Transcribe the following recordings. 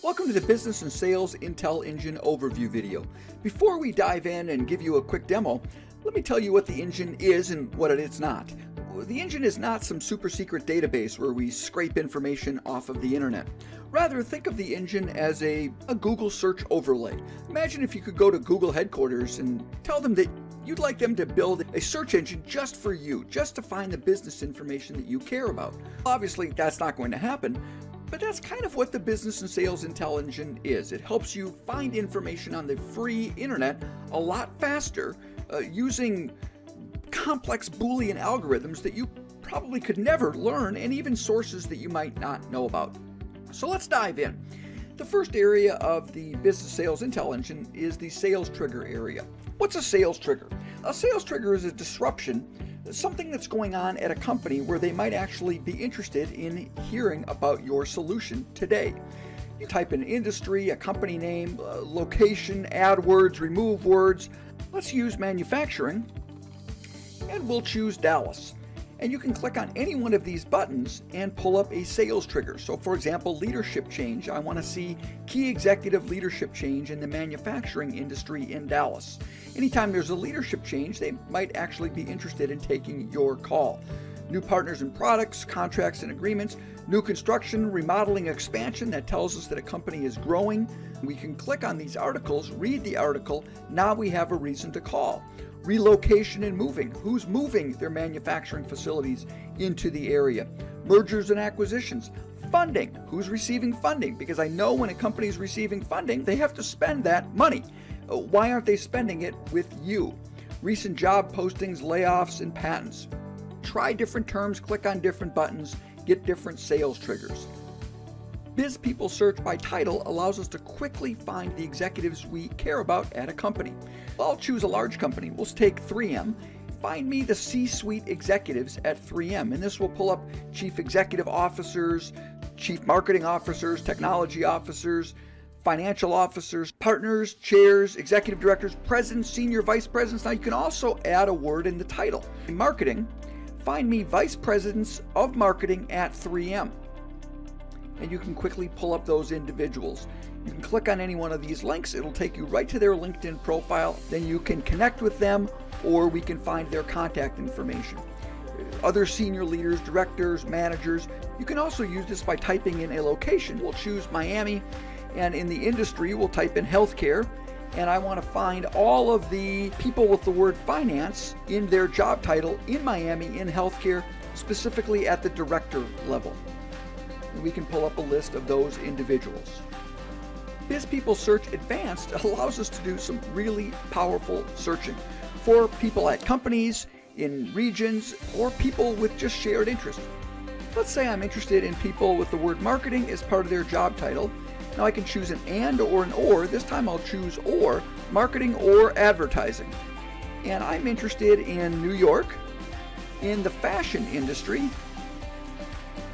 Welcome to the Business and Sales Intel Engine overview video. Before we dive in and give you a quick demo, let me tell you what the engine is and what it's not. The engine is not some super secret database where we scrape information off of the internet. Rather, think of the engine as a Google search overlay. Imagine if you could go to Google headquarters and tell them that you'd like them to build a search engine just for you, just to find the business information that you care about. Obviously, that's not going to happen, but that's kind of what the Business and Sales Intel Engine is. It helps you find information on the free internet a lot faster using complex Boolean algorithms that you probably could never learn, and even sources that you might not know about. So let's dive in. The first area of the Business Sales Intel Engine is the sales trigger area. What's a sales trigger? A sales trigger is a disruption, something that's going on at a company where they might actually be interested in hearing about your solution today. You type in industry, a company name, location, add words, remove words. Let's use manufacturing, and we'll choose Dallas. And you can click on any one of these buttons and pull up a sales trigger. So for example, leadership change. I want to see key executive leadership change in the manufacturing industry in Dallas. Anytime there's a leadership change, they might actually be interested in taking your call. New partners and products, contracts and agreements, new construction, remodeling, expansion. That tells us that a company is growing. We can click on these articles, read the article. Now we have a reason to call. Relocation and moving. Who's moving their manufacturing facilities into the area? Mergers and acquisitions. Funding. Who's receiving funding? Because I know when a company is receiving funding, they have to spend that money. Why aren't they spending it with you? Recent job postings, layoffs, and patents. Try different terms, click on different buttons, get different sales triggers. Biz People Search by title allows us to quickly find the executives we care about at a company. I'll choose a large company. We'll take 3M. Find me the C-suite executives at 3M, and this will pull up chief executive officers, chief marketing officers, technology officers, financial officers, partners, chairs, executive directors, presidents, senior vice presidents. Now you can also add a word in the title. In marketing, find me vice presidents of marketing at 3M. And you can quickly pull up those individuals. You can click on any one of these links. It'll take you right to their LinkedIn profile. Then you can connect with them, or we can find their contact information. Other senior leaders, directors, managers. You can also use this by typing in a location. We'll choose Miami, and in the industry, we'll type in healthcare. And I want to find all of the people with the word finance in their job title in Miami in healthcare, specifically at the director level. And we can pull up a list of those individuals. Biz People Search Advanced allows us to do some really powerful searching for people at companies, in regions, or people with just shared interest. Let's say I'm interested in people with the word marketing as part of their job title. Now I can choose an and or an or. This time I'll choose or, marketing or advertising. And I'm interested in New York, in the fashion industry,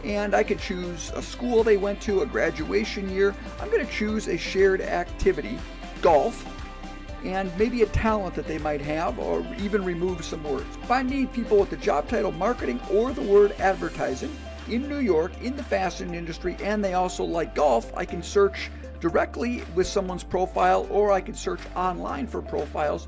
and I could choose a school they went to, a graduation year. I'm going to choose a shared activity, golf, and maybe a talent that they might have, or even remove some words. If I need people with the job title marketing or the word advertising in New York, in the fashion industry, and they also like golf, I can search directly with someone's profile, or I can search online for profiles,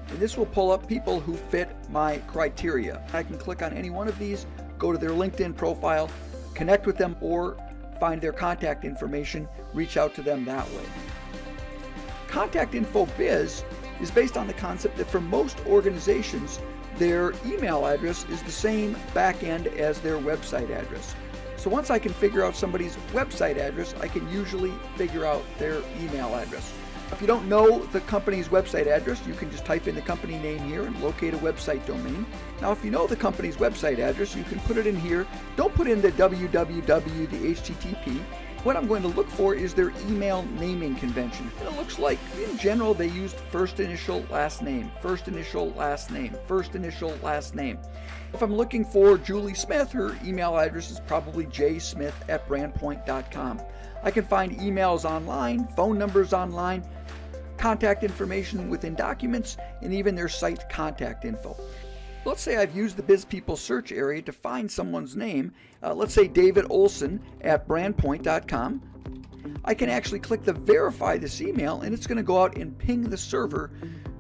and this will pull up people who fit my criteria. I can click on any one of these, go to their LinkedIn profile, connect with them, or find their contact information, reach out to them that way. Contact Info Biz is based on the concept that for most organizations, their email address is the same back end as their website address. So once I can figure out somebody's website address, I can usually figure out their email address. If you don't know the company's website address, you can just type in the company name here and locate a website domain. Now, if you know the company's website address, you can put it in here. Don't put in the www, the HTTP. What I'm going to look for is their email naming convention. And it looks like, in general, they used first initial, last name, first initial, last name, first initial, last name. If I'm looking for Julie Smith, her email address is probably jsmith@brandpoint.com. I can find emails online, phone numbers online, contact information within documents, and even their site contact info. Let's say I've used the Biz People search area to find someone's name. Let's say David Olson at brandpoint.com. I can actually click the verify this email, and it's going to go out and ping the server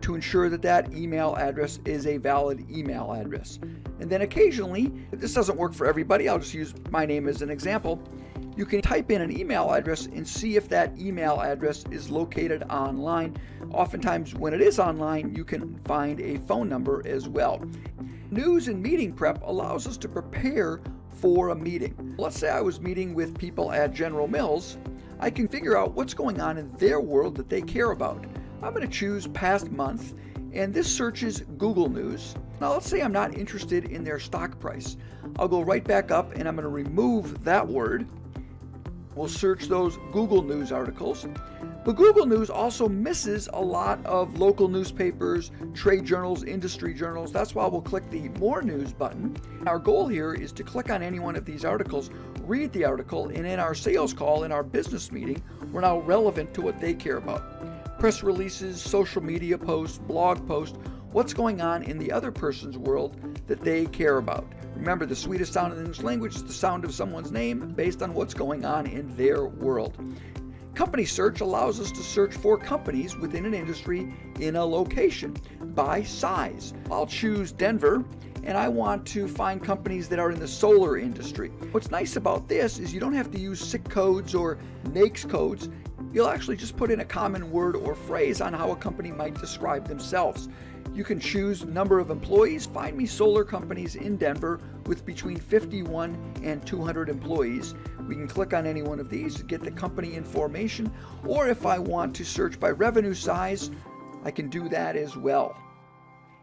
to ensure that that email address is a valid email address. And then occasionally, if this doesn't work for everybody, I'll just use my name as an example, you can type in an email address and see if that email address is located online. Oftentimes when it is online, you can find a phone number as well. News and meeting prep allows us to prepare for a meeting. Let's say I was meeting with people at General Mills. I can figure out what's going on in their world that they care about. I'm going to choose past month, and this searches Google News. Now let's say I'm not interested in their stock price. I'll go right back up and I'm going to remove that word. We'll search those Google News articles. But Google News also misses a lot of local newspapers, trade journals, industry journals. That's why we'll click the More News button. Our goal here is to click on any one of these articles, read the article, and in our sales call, in our business meeting, we're now relevant to what they care about. Press releases, social media posts, blog posts, what's going on in the other person's world that they care about. Remember, the sweetest sound in the English language is the sound of someone's name based on what's going on in their world. Company search allows us to search for companies within an industry in a location by size. I'll choose Denver, and I want to find companies that are in the solar industry. What's nice about this is you don't have to use SIC codes or NAICS codes. You'll actually just put in a common word or phrase on how a company might describe themselves. You can choose number of employees. Find me solar companies in Denver with between 51 and 200 employees. We can click on any one of these to get the company information, or if I want to search by revenue size, I can do that as well.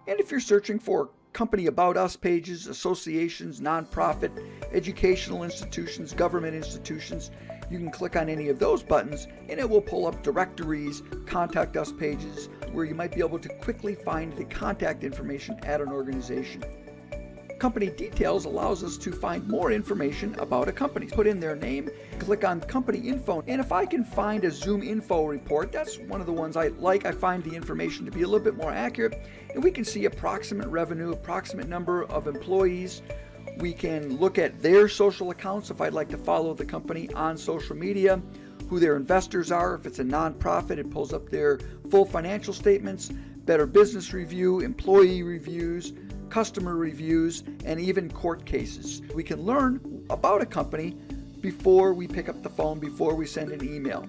And if you're searching for company about us pages, associations, nonprofit, educational institutions, government institutions, you can click on any of those buttons and it will pull up directories, contact us pages, where you might be able to quickly find the contact information at an organization. Company details allows us to find more information about a company. Put in their name, click on company info, and if I can find a Zoom info report, that's one of the ones I like. I find the information to be a little bit more accurate, and we can see approximate revenue, approximate number of employees. We can look at their social accounts if I'd like to follow the company on social media, who their investors are. If it's a nonprofit, it pulls up their full financial statements, Better Business Review, employee reviews, customer reviews, and even court cases. We can learn about a company before we pick up the phone, before we send an email.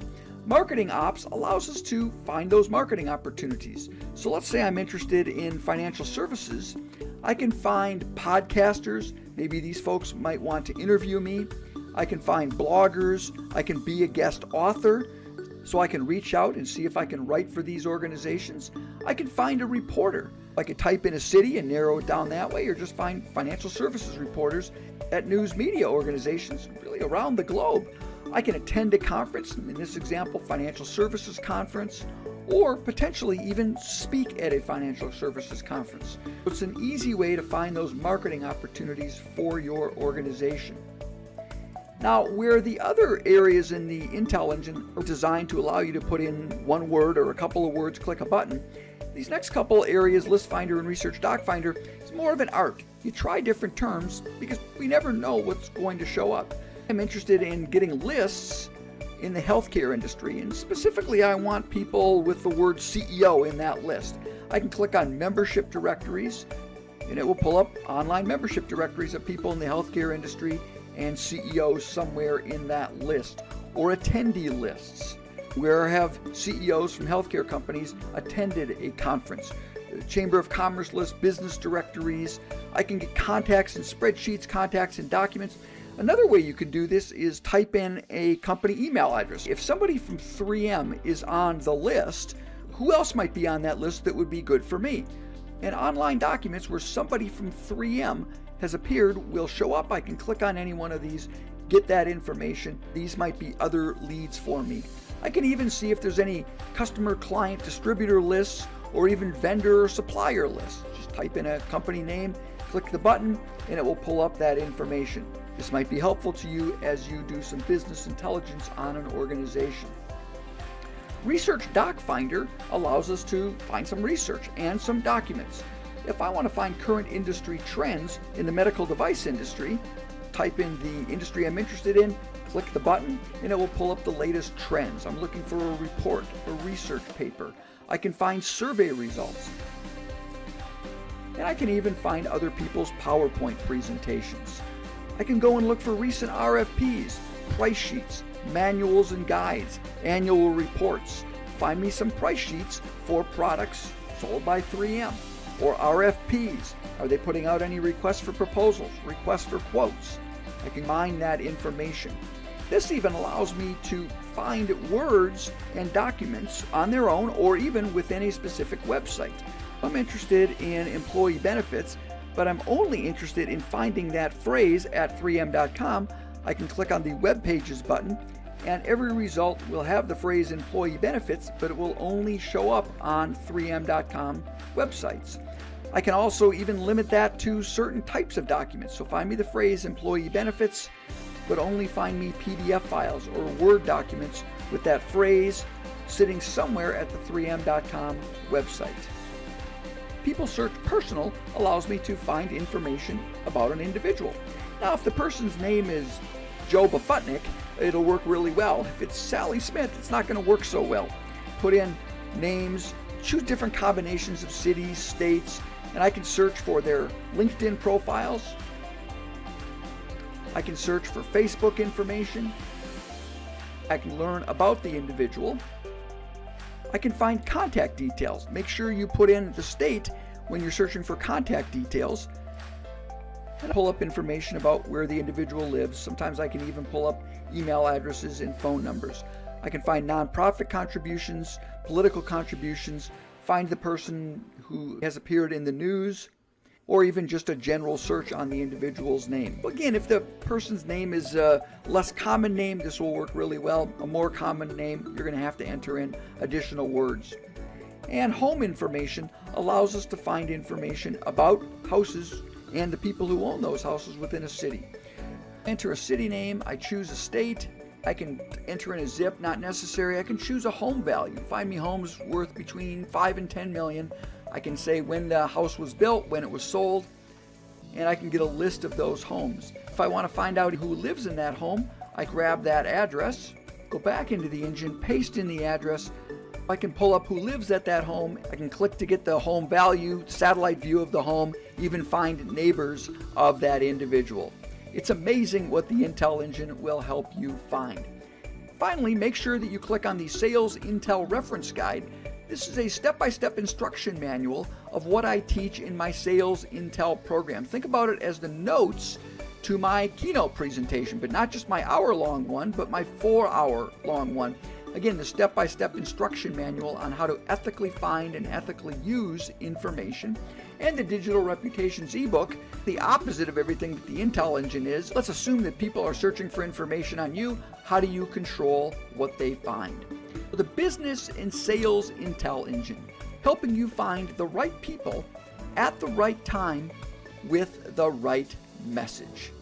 Marketing Ops allows us to find those marketing opportunities. So let's say I'm interested in financial services. I can find podcasters. Maybe these folks might want to interview me. I can find bloggers. I can be a guest author, so I can reach out and see if I can write for these organizations. I can find a reporter. I could type in a city and narrow it down that way, or just find financial services reporters at news media organizations really around the globe. I can attend a conference, in this example, financial services conference, or potentially even speak at a financial services conference. It's an easy way to find those marketing opportunities for your organization. Now, where the other areas in the Intel engine are designed to allow you to put in one word or a couple of words, click a button, these next couple areas, List Finder and Research Doc Finder, is more of an art. You try different terms because we never know what's going to show up. I'm interested in getting lists in the healthcare industry, and specifically I want people with the word CEO in that list. I can click on membership directories and it will pull up online membership directories of people in the healthcare industry and CEOs somewhere in that list, or attendee lists where have CEOs from healthcare companies attended a conference. Chamber of Commerce list, business directories. I can get contacts in spreadsheets, contacts in documents. Another way you could do this is type in a company email address. If somebody from 3M is on the list, who else might be on that list that would be good for me? And online documents where somebody from 3M has appeared will show up. I can click on any one of these, get that information. These might be other leads for me. I can even see if there's any customer, client, distributor lists, or even vendor or supplier lists. Just type in a company name, click the button, and it will pull up that information. This might be helpful to you as you do some business intelligence on an organization. Research Doc Finder allows us to find some research and some documents. If I want to find current industry trends in the medical device industry, type in the industry I'm interested in, Click the button and it will pull up the latest trends. I'm looking for a report, a research paper. I can find survey results. And I can even find other people's PowerPoint presentations. I can go and look for recent RFPs, price sheets, manuals and guides, annual reports. Find me some price sheets for products sold by 3M or RFPs. Are they putting out any requests for proposals, requests for quotes? I can mine that information. This even allows me to find words and documents on their own or even within a specific website. I'm interested in employee benefits, but I'm only interested in finding that phrase at 3m.com. I can click on the Web Pages button, and every result will have the phrase employee benefits, but it will only show up on 3m.com websites. I can also even limit that to certain types of documents. So find me the phrase employee benefits, but only find me PDF files or Word documents with that phrase sitting somewhere at the 3m.com website. People Search Personal allows me to find information about an individual. Now, if the person's name is Joe Bafutnik, it'll work really well. If it's Sally Smith, it's not going to work so well. Put in names, choose different combinations of cities, states, and I can search for their LinkedIn profiles. I can search for Facebook information. I can learn about the individual. I can find contact details. Make sure you put in the state when you're searching for contact details. And pull up information about where the individual lives. Sometimes I can even pull up email addresses and phone numbers. I can find nonprofit contributions, political contributions, find the person who has appeared in the news, or even just a general search on the individual's name. Again, if the person's name is a less common name, this will work really well. A more common name, you're going to have to enter in additional words. And home information allows us to find information about houses and the people who own those houses within a city. Enter a city name, I choose a state, I can enter in a zip, not necessary. I can choose a home value. Find me homes worth between 5 and 10 million. I can say when the house was built, when it was sold, and I can get a list of those homes. If I want to find out who lives in that home, I grab that address, go back into the engine, paste in the address. I can pull up who lives at that home. I can click to get the home value, satellite view of the home, even find neighbors of that individual. It's amazing what the Intel engine will help you find. Finally, make sure that you click on the Sales Intel Reference Guide. This is a step-by-step instruction manual of what I teach in my Sales Intel program. Think about it as the notes to my keynote presentation, but not just my hour-long one, but my 4-hour-long one. Again, the step-by-step instruction manual on how to ethically find and ethically use information, and the Digital Reputations ebook, the opposite of everything that the Intel engine is. Let's assume that people are searching for information on you. How do you control what they find? The Business and Sales Intel engine, helping you find the right people at the right time with the right message.